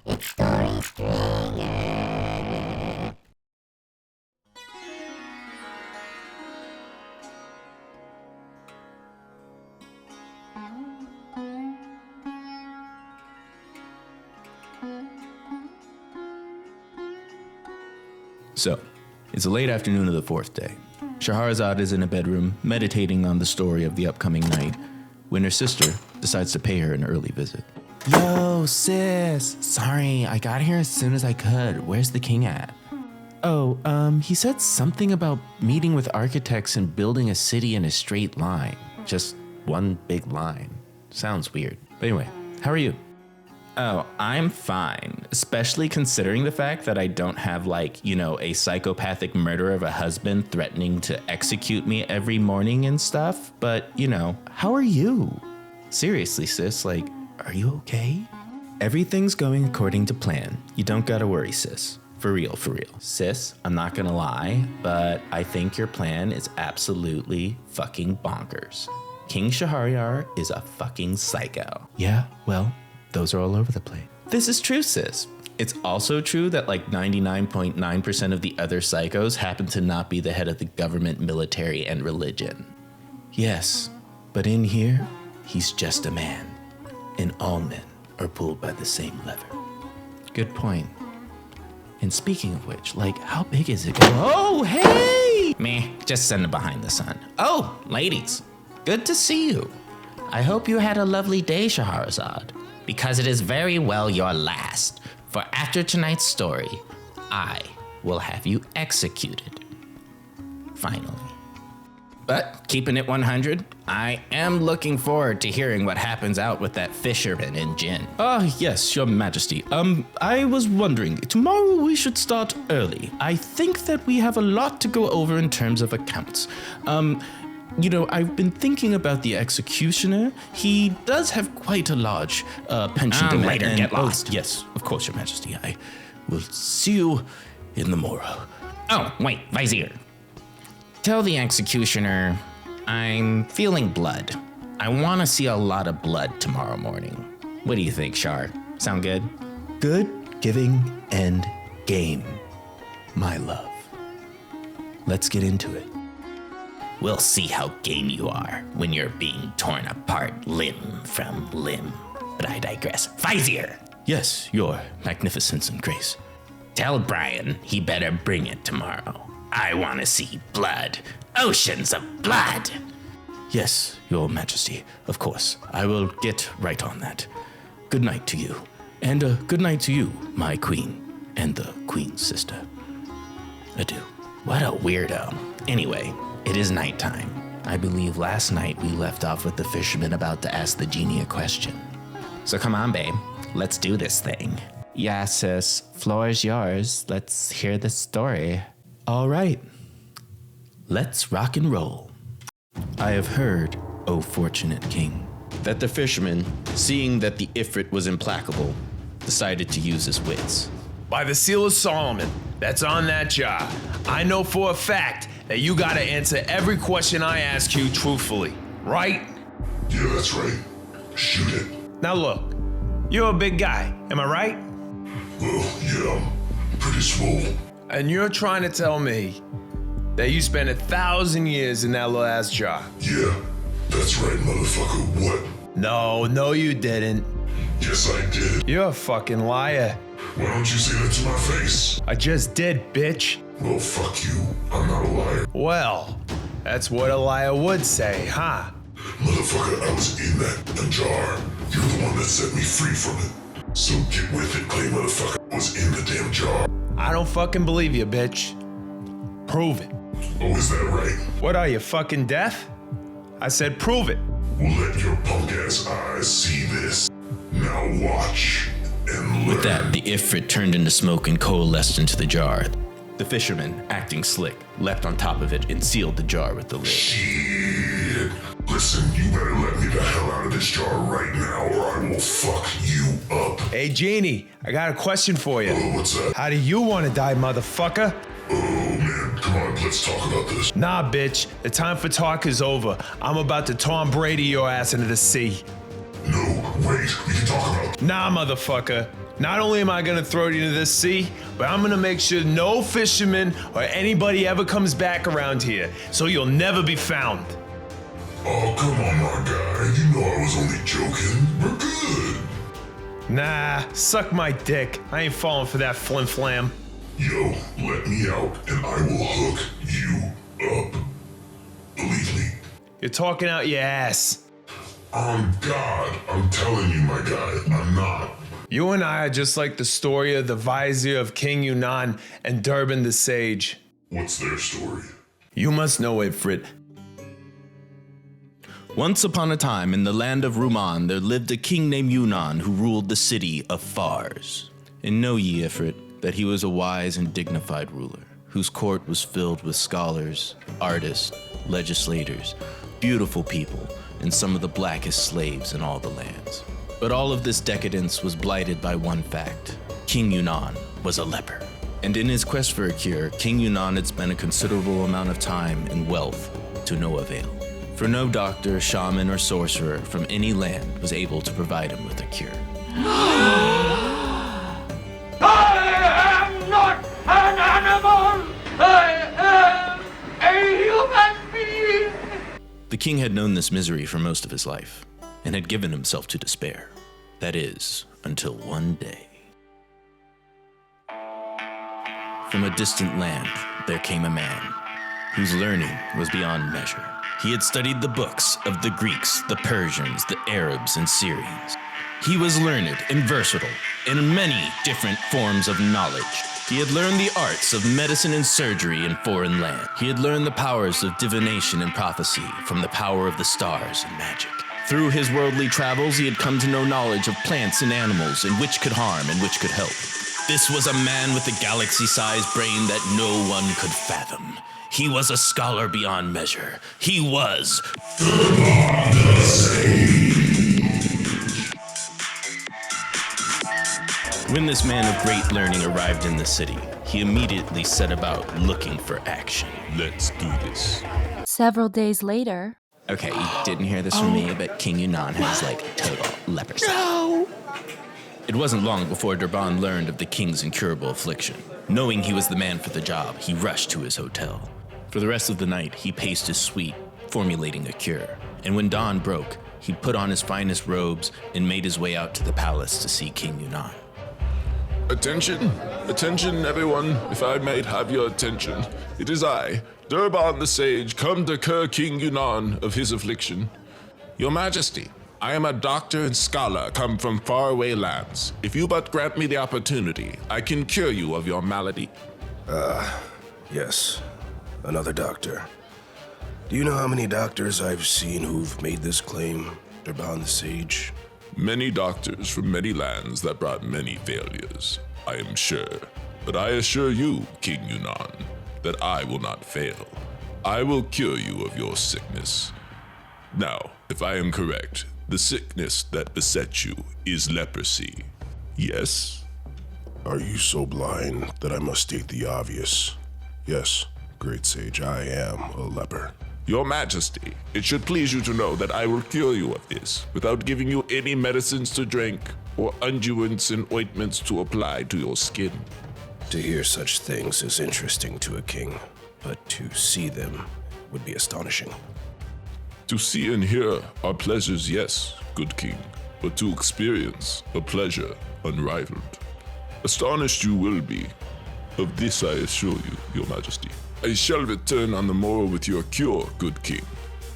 It's Story Stringer. So, it's a late afternoon of the fourth day. Shahrazad is in a bedroom, meditating on the story of the upcoming night, when her sister decides to pay her an early visit. Yo, sis. Sorry, I got here as soon as I could. Where's the king at? Oh, he said something about meeting with architects and building a city in a straight line. Just one big line. Sounds weird. But anyway, how are you? Oh, I'm fine, especially considering the fact that I don't have a psychopathic murderer of a husband threatening to execute me every morning and stuff. But, how are you? Seriously, sis, are you okay? Everything's going according to plan. You don't gotta worry, sis. For real. Sis, I'm not gonna lie, but I think your plan is absolutely fucking bonkers. King Shahryar is a fucking psycho. Yeah, well, those are all over the place. This is true, sis. It's also true that 99.9% of the other psychos happen to not be the head of the government, military, and religion. Yes, but in here, he's just a man. And all men are pulled by the same lever. Good point. And speaking of which, how big is it? Oh, hey! Meh, just send it behind the sun. Oh, ladies, good to see you. I hope you had a lovely day, Shahrazad. Because it is very well your last, for after tonight's story, I will have you executed. Finally. But keeping it 100, I am looking forward to hearing what happens out with that fisherman in Jinn. Yes, your majesty. I was wondering, tomorrow we should start early. I think that we have a lot to go over in terms of accounts. I've been thinking about the executioner. He does have quite a large pension demand. Later, get lost. Yes, of course, your majesty. I will see you in the morrow. Oh, wait, Vizier. Tell the executioner I'm feeling blood. I want to see a lot of blood tomorrow morning. What do you think, Shar? Sound good? Good, giving, and game, my love. Let's get into it. We'll see how game you are when you're being torn apart limb from limb. But I digress. Vizier! Yes, your magnificence and grace. Tell Brian he better bring it tomorrow. I want to see blood. Oceans of blood. Yes, your majesty. Of course. I will get right on that. Good night to you. And good night to you, my queen, and the queen's sister. Adieu. What a weirdo. Anyway, it is nighttime. I believe last night we left off with the fisherman about to ask the genie a question. So come on, babe. Let's do this thing. Yeah, sis. Floor is yours. Let's hear the story. All right. Let's rock and roll. I have heard, O fortunate king, that the fisherman, seeing that the Ifrit was implacable, decided to use his wits. By the seal of Solomon, that's on that jar, I know for a fact that you gotta answer every question I ask you truthfully, right? Yeah, that's right. Shoot it. Now look, you're a big guy, am I right? Well, yeah, I'm pretty swole. And you're trying to tell me that you spent 1,000 years in that little ass jar? Yeah, that's right, motherfucker. What? No, you didn't. Yes, I did. You're a fucking liar. Why don't you say that to my face? I just did, bitch. Well, fuck you. I'm not a liar. Well, that's what a liar would say, huh? Motherfucker, I was in that jar. You're the one that set me free from it. So get with it, clay motherfucker. I was in the damn jar. I don't fucking believe you, bitch. Prove it. Oh, is that right? What are you, fucking deaf? I said prove it. Well, let your punk ass eyes see this. Now watch and learn. With that, the Ifrit turned into smoke and coalesced into the jar. The fisherman, acting slick, leapt on top of it and sealed the jar with the lid. Shit. Listen, you better let me the hell out of this jar right now or I will fuck you up. Hey, Genie, I got a question for you. Oh, what's that? How do you want to die, motherfucker? Oh, man, come on, let's talk about this. Nah, bitch, the time for talk is over. I'm about to Tom Brady your ass into the sea. No, wait, we can talk about it. Nah, motherfucker. Not only am I gonna throw you into the sea, but I'm gonna make sure no fisherman or anybody ever comes back around here, so you'll never be found. Oh, come on, my guy. You know I was only joking. We're good. Nah, suck my dick. I ain't falling for that flim-flam. Yo, let me out and I will hook you up. Believe me. You're talking out your ass. On God, I'm telling you, my guy, I'm not. You and I are just like the story of the vizier of King Yunnan and Durban the sage. What's their story? You must know it, Frit. Once upon a time, in the land of Ruman, there lived a king named Yunnan who ruled the city of Fars. And know ye, Ifrit, that he was a wise and dignified ruler, whose court was filled with scholars, artists, legislators, beautiful people, and some of the blackest slaves in all the lands. But all of this decadence was blighted by one fact. King Yunnan was a leper. And in his quest for a cure, King Yunnan had spent a considerable amount of time and wealth to no avail. For no doctor, shaman, or sorcerer from any land was able to provide him with a cure. I am not an animal! I am a human being! The king had known this misery for most of his life, and had given himself to despair. That is, until one day. From a distant land, there came a man whose learning was beyond measure. He had studied the books of the Greeks, the Persians, the Arabs, and Syrians. He was learned and versatile in many different forms of knowledge. He had learned the arts of medicine and surgery in foreign lands. He had learned the powers of divination and prophecy from the power of the stars and magic. Through his worldly travels, he had come to know knowledge of plants and animals and which could harm and which could help. This was a man with a galaxy-sized brain that no one could fathom. He was a scholar beyond measure. He was The Sage. When this man of great learning arrived in the city, he immediately set about looking for action. Let's do this. Several days later. Okay, you didn't hear this from me, but King Yunnan has total leprosy. No! It wasn't long before Durban learned of the king's incurable affliction. Knowing he was the man for the job, he rushed to his hotel. For the rest of the night, he paced his suite, formulating a cure. And when dawn broke, he put on his finest robes and made his way out to the palace to see King Yunnan. Attention, attention everyone, if I might have your attention. It is I, Durban the Sage, come to cure King Yunnan of his affliction. Your Majesty, I am a doctor and scholar come from faraway lands. If you but grant me the opportunity, I can cure you of your malady. Yes, another doctor. Do you know how many doctors I've seen who've made this claim, Durban the Sage? Many doctors from many lands that brought many failures, I am sure. But I assure you, King Yunnan, that I will not fail. I will cure you of your sickness. Now, if I am correct, the sickness that besets you is leprosy. Yes? Are you so blind that I must state the obvious? Yes, great sage, I am a leper. Your Majesty, it should please you to know that I will cure you of this without giving you any medicines to drink or unguents and ointments to apply to your skin. To hear such things is interesting to a king, but to see them would be astonishing. To see and hear are pleasures, yes, good king, but to experience a pleasure unrivaled. Astonished you will be. Of this I assure you, Your Majesty. I shall return on the morrow with your cure, good king.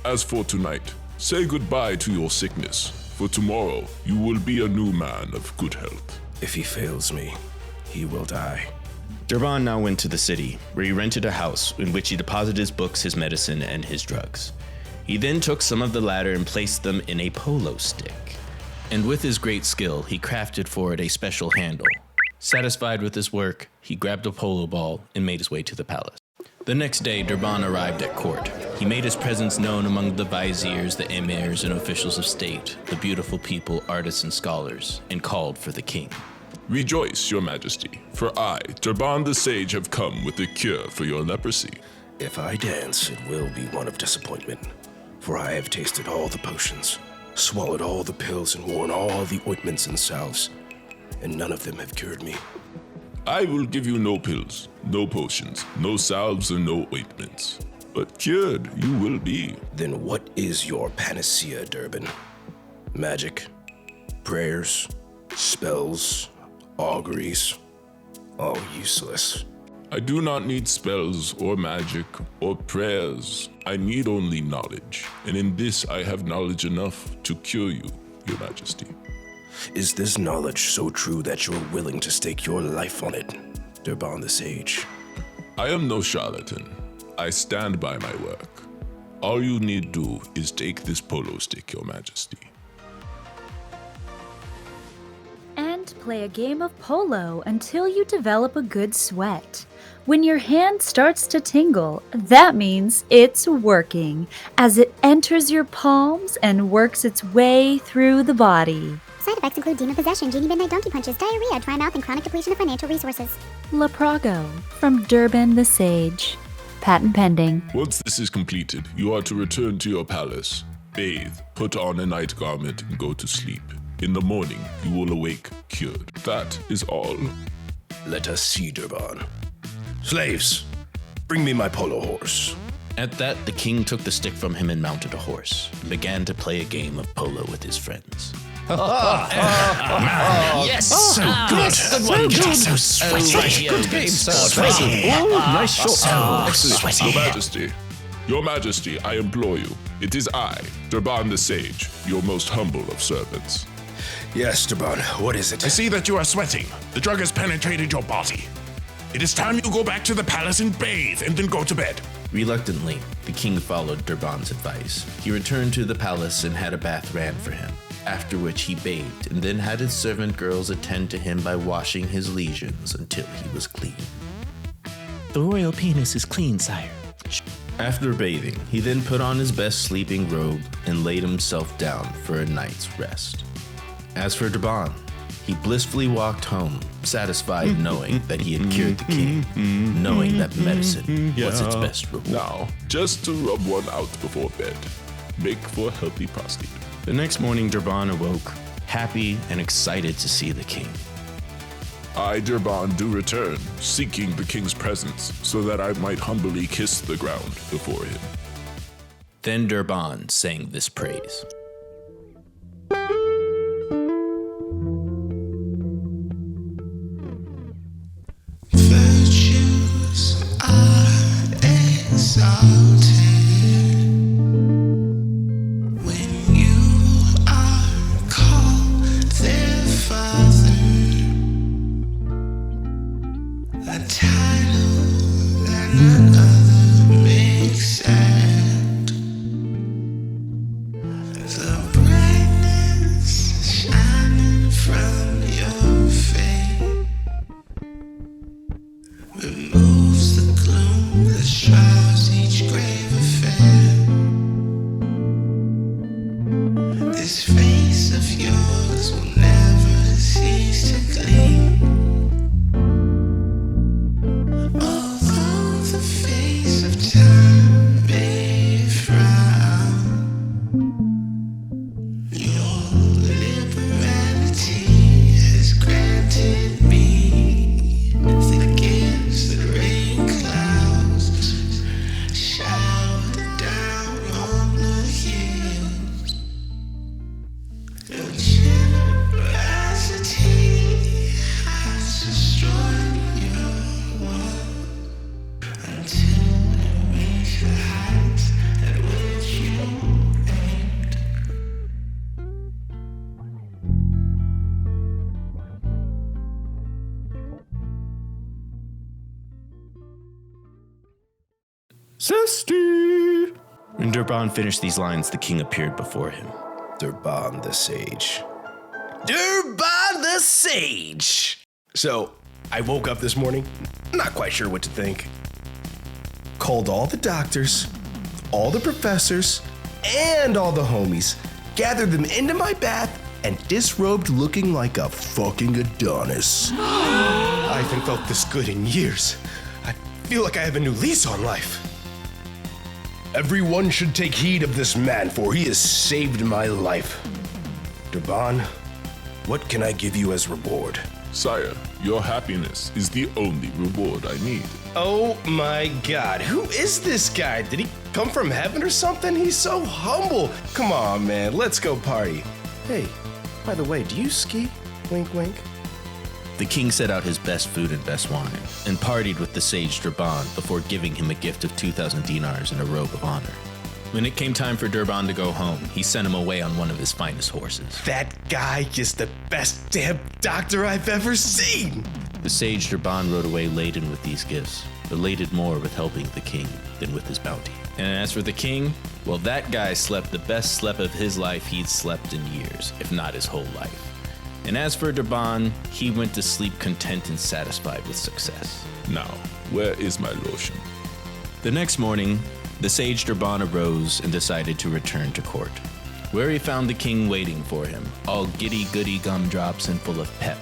As for tonight, say goodbye to your sickness, for tomorrow you will be a new man of good health. If he fails me, he will die. Durban now went to the city, where he rented a house in which he deposited his books, his medicine, and his drugs. He then took some of the latter and placed them in a polo stick. And with his great skill, he crafted for it a special handle. Satisfied with his work, he grabbed a polo ball and made his way to the palace. The next day, Durban arrived at court. He made his presence known among the viziers, the emirs, and officials of state, the beautiful people, artists, and scholars, and called for the king. Rejoice, Your Majesty, for I, Durban the Sage, have come with a cure for your leprosy. If I dance, it will be one of disappointment, for I have tasted all the potions, swallowed all the pills, and worn all the ointments and salves. and none of them have cured me. I will give you no pills, no potions, no salves, and no ointments. But cured you will be. Then what is your panacea, Durban? Magic, prayers, spells, auguries, all useless. I do not need spells or magic or prayers. I need only knowledge, and in this I have knowledge enough to cure you, Your Majesty. Is this knowledge so true that you're willing to stake your life on it, Durban the Sage? I am no charlatan. I stand by my work. All you need do is take this polo stick, Your Majesty. And play a game of polo until you develop a good sweat. When your hand starts to tingle, that means it's working, as it enters your palms and works its way through the body. Side effects include demon possession, genie midnight donkey punches, diarrhea, dry mouth, and chronic depletion of financial resources. Leprago from Durban the Sage. Patent pending. Once this is completed, you are to return to your palace, bathe, put on a night garment, and go to sleep. In the morning, you will awake cured. That is all. Let us see, Durban. Slaves, bring me my polo horse. At that, the king took the stick from him and mounted a horse, and began to play a game of polo with his friends. Yes, so good. Good one. So sweaty. Good game, So sir. sweaty. Nice shot. Excellent. Your Majesty. Your Majesty, I implore you. It is I, Durban the Sage, your most humble of servants. Yes, Durban, what is it? I see that you are sweating. The drug has penetrated your body. It is time you go back to the palace and bathe, and then go to bed. Reluctantly, the king followed Durban's advice. He returned to the palace and had a bath ran for him, after which he bathed and then had his servant girls attend to him by washing his lesions until he was clean. The royal penis is clean, sire. After bathing, he then put on his best sleeping robe and laid himself down for a night's rest. As for Durban, he blissfully walked home, satisfied knowing that he had cured the king, knowing that medicine was its best reward. Now, just to rub one out before bed. Make for a healthy prostate. The next morning, Durban awoke, happy and excited to see the king. I, Durban, do return, seeking the king's presence, so that I might humbly kiss the ground before him. Then Durban sang this praise. Virtues are exalted when you are called their father, a title that none other may accept. The brightness shining from your face removes the gloom that shrouds each grave affair. This face of yours will never cease to gleam. Although the face of time may frown, your liberality has granted me the gifts that rain clouds shower down on the hills. Your generosity has destroyed your world until it reached the heights at which you aimed. Zesty! When Durban finished these lines, the king appeared before him. Durban the Sage. Durban the Sage! So, I woke up this morning, not quite sure what to think. Called all the doctors, all the professors, and all the homies, gathered them into my bath, and disrobed looking like a fucking Adonis. I haven't felt this good in years. I feel like I have a new lease on life. Everyone should take heed of this man, for he has saved my life. Durban, What can I give you as reward? Sire, your happiness is the only reward I need. Oh my god, who is this guy? Did he come from heaven or something? He's so humble. Come on, man, let's go party. Hey, by the way, do you ski? Wink, wink. The king set out his best food and best wine, and partied with the sage Durban before giving him a gift of 2,000 dinars and a robe of honor. When it came time for Durban to go home, he sent him away on one of his finest horses. That guy is the best damn doctor I've ever seen! The sage Durban rode away laden with these gifts, elated more with helping the king than with his bounty. And as for the king, well, that guy slept the best sleep of his life he'd slept in years, if not his whole life. And as for Durban, he went to sleep content and satisfied with success. Now, where is my lotion? The next morning, the sage Durban arose and decided to return to court, where he found the king waiting for him, all giddy-goody gumdrops and full of pep.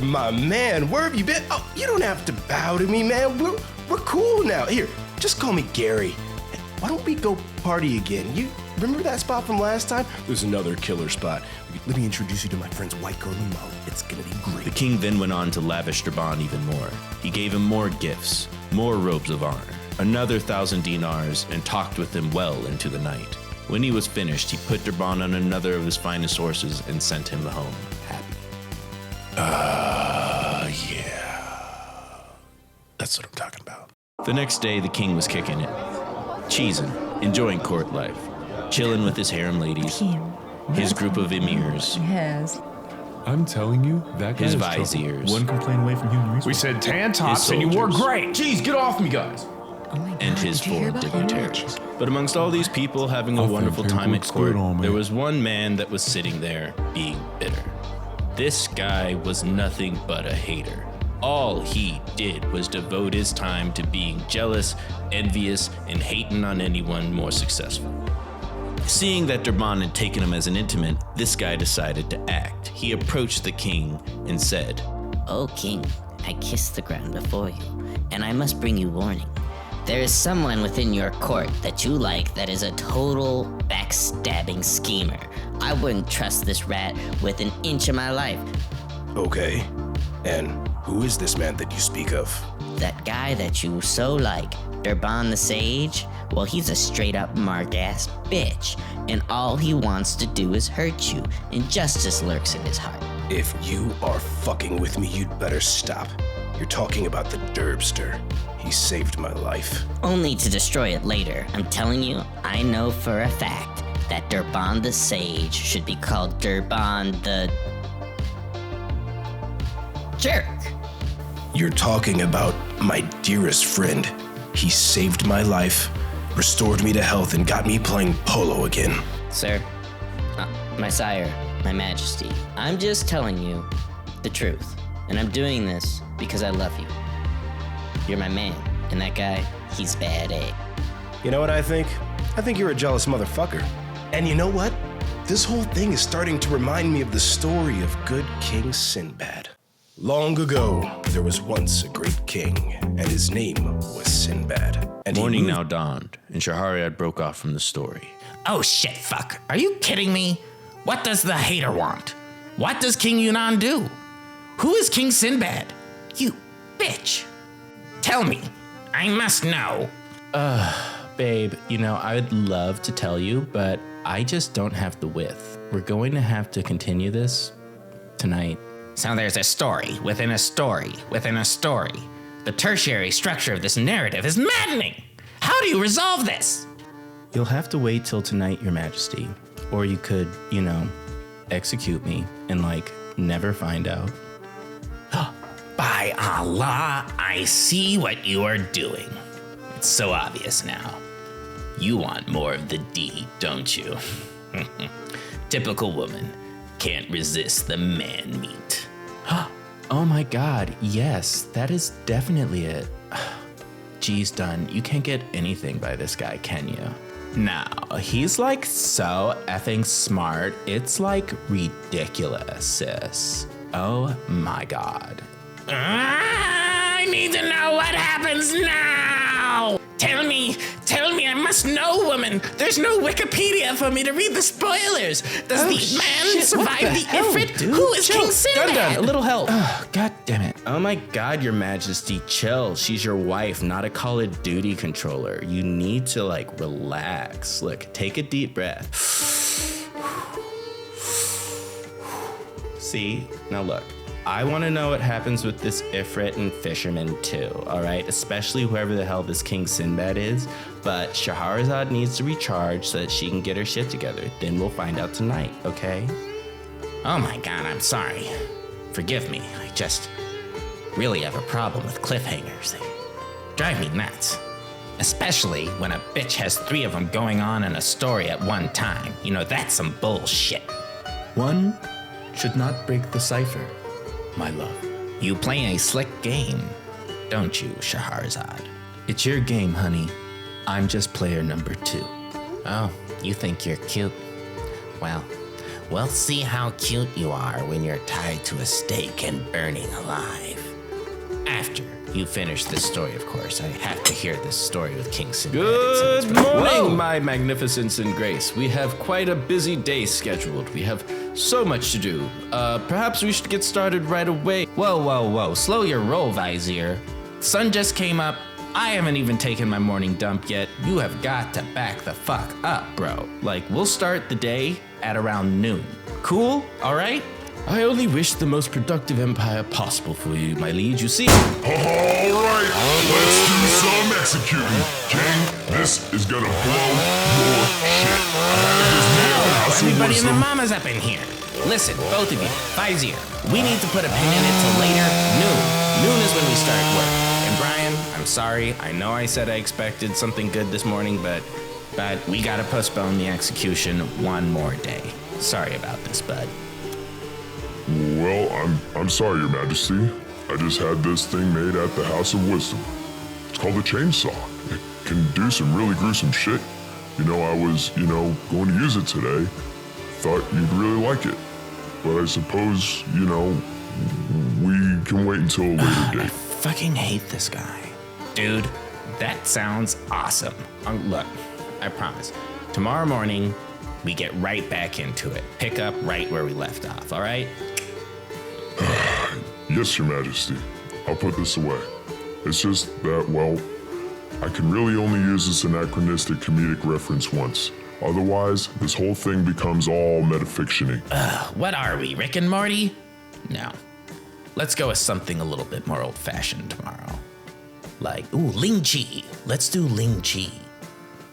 My man, where have you been? Oh, you don't have to bow to me, man. We're cool now. Here, just call me Gary. Why don't we go party again? You remember that spot from last time? There's another killer spot. Let me introduce you to my friend's white girl Molly. It's gonna be great. The king then went on to lavish Durban even more. He gave him more gifts, more robes of honor, another 1,000 dinars, and talked with him well into the night. When he was finished, he put Durban on another of his finest horses and sent him home happy. Yeah. That's what I'm talking about. The next day, the king was kicking it, cheesing, enjoying court life, chilling with his harem ladies, his group of emirs, Yes. I'm telling you, that guy his is viziers, trouble. One complaint away from human resources. We said tan tops His and you wore soldiers. great. Jeez, get off me, guys. and his foreign dignitaries. But amongst all these people having a I think wonderful time at Hancock's court, good on me. there was one man that was sitting there being bitter. This guy was nothing but a hater. All he did was devote his time to being jealous, envious, and hating on anyone more successful. Seeing that Durban had taken him as an intimate, this guy decided to act. He approached the king and said, "O king, I kiss the ground before you, and I must bring you warning. There is someone within your court that you like that is a total backstabbing schemer. I wouldn't trust this rat with an inch of my life." Okay, and who is this man that you speak of? That guy that you so like, Durban the Sage, well, he's a straight up mark-ass bitch, and all he wants to do is hurt you. Injustice lurks in his heart. If you are fucking with me, you'd better stop. You're talking about the Derbster. He saved my life. Only to destroy it later. I'm telling you, I know for a fact that Durban the Sage should be called Durban the Jerk. You're talking about my dearest friend. He saved my life, restored me to health, and got me playing polo again. Sir, my sire, my majesty, I'm just telling you the truth. And I'm doing this because I love you. You're my man, and that guy, he's bad, eh? You know what I think? I think you're a jealous motherfucker. And you know what? This whole thing is starting to remind me of the story of good King Sinbad. Long ago, there was once a great king, and his name was Sinbad. And morning now dawned, and Shahryar broke off from the story. Oh shit, fuck. Are you kidding me? What does the hater want? What does King Yunnan do? Who is King Sinbad? You bitch. Tell me. I must know. Babe, you know, I would love to tell you, but I just don't have the width. We're going to have to continue this tonight. So there's a story within a story within a story. The tertiary structure of this narrative is maddening. How do you resolve this? You'll have to wait till tonight, Your Majesty. Or you could, you know, execute me and, like, never find out. By Allah, I see what you are doing. It's so obvious now. You want more of the deed, don't you? Typical woman. Can't resist the man meat. Oh my god, yes, that is definitely it. Geez, Dunn, you can't get anything by this guy, can you? No, he's like so effing smart, it's like ridiculous, sis. Oh my god. I need to know what happens now! Tell me, I must know, woman. There's no Wikipedia for me to read the spoilers. Does the man survive the Ifrit? Dude, Who is chill. King Sinbad? Dun, a little help. God damn it. Oh my god, your majesty, chill. She's your wife, not a Call of Duty controller. You need to, like, relax. Look, take a deep breath. See? Now look. I want to know what happens with this Ifrit and Fisherman too, alright? Especially whoever the hell this King Sinbad is. But Shahrazad needs to recharge so that she can get her shit together. Then we'll find out tonight, okay? Oh my god, I'm sorry. Forgive me. I just really have a problem with cliffhangers. They drive me nuts. Especially when a bitch has 3 of them going on in a story at one time. You know, that's some bullshit. One should not break the cipher, my love. You play a slick game, don't you, Shahrazad? It's your game, honey. I'm just player number 2. Oh, you think you're cute? Well, we'll see how cute you are when you're tied to a stake and burning alive. After you finish this story, of course. I have to hear this story with King Sinbad. Good morning, my magnificence and grace. We have quite a busy day scheduled. We have so much to do. Perhaps we should get started right away. Whoa. Slow your roll, Vizier. Sun just came up. I haven't even taken my morning dump yet. You have got to back the fuck up, bro. Like, we'll start the day at around noon. Cool? All right? I only wish the most productive empire possible for you, my liege. You see? All right, let's do some executing. King, this is gonna blow your shit. Everybody and their mama's up in here. Listen, both of you, Vizier, we need to put a pin in it till later, noon. Noon is when we start work. And Brian, I'm sorry. I know I said I expected something good this morning, but we gotta postpone the execution one more day. Sorry about this, bud. Well, I'm sorry, Your Majesty. I just had this thing made at the House of Wisdom. It's called a chainsaw. It can do some really gruesome shit. You know, I was, going to use it today. Thought you'd really like it. But I suppose, we can wait until a later date. I fucking hate this guy. Dude, that sounds awesome. Look, I promise. Tomorrow morning, we get right back into it. Pick up right where we left off, all right? Yes, Your Majesty. I'll put this away. It's just that, well, I can really only use this anachronistic comedic reference once. Otherwise, this whole thing becomes all metafiction-y. What are we, Rick and Morty? No. Let's go with something a little bit more old-fashioned tomorrow. Like, Ling Chi. Let's do Ling Chi.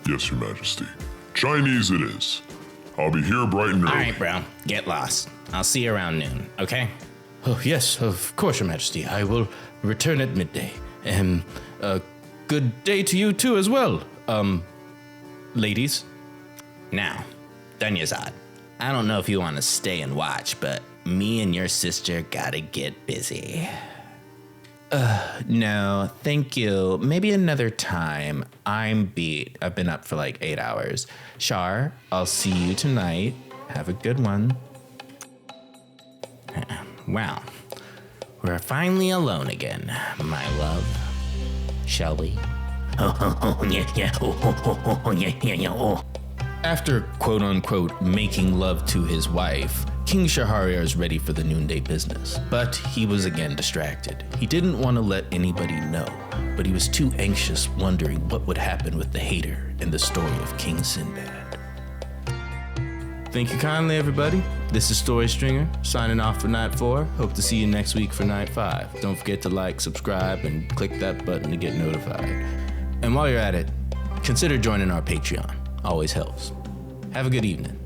Yes, Your Majesty. Chinese it is. I'll be here bright and early. All right, bro. Get lost. I'll see you around noon, okay? Oh, yes, of course, Your Majesty. I will return at midday. Good day to you too as well, ladies. Now, Dunyazad, I don't know if you want to stay and watch, but me and your sister gotta get busy. No, thank you. Maybe another time. I'm beat. I've been up for like 8 hours. Shar, I'll see you tonight. Have a good one. Well, we're finally alone again, my love. Shall we? Yeah. After quote-unquote making love to his wife, King Shahryar is ready for the noonday business, but he was again distracted. He didn't want to let anybody know, but he was too anxious, wondering what would happen with the hater in the story of King Sinbad. Thank you kindly, everybody. This is Story Stringer, signing off for Night 4. Hope to see you next week for Night 5. Don't forget to like, subscribe, and click that button to get notified. And while you're at it, consider joining our Patreon. Always helps. Have a good evening.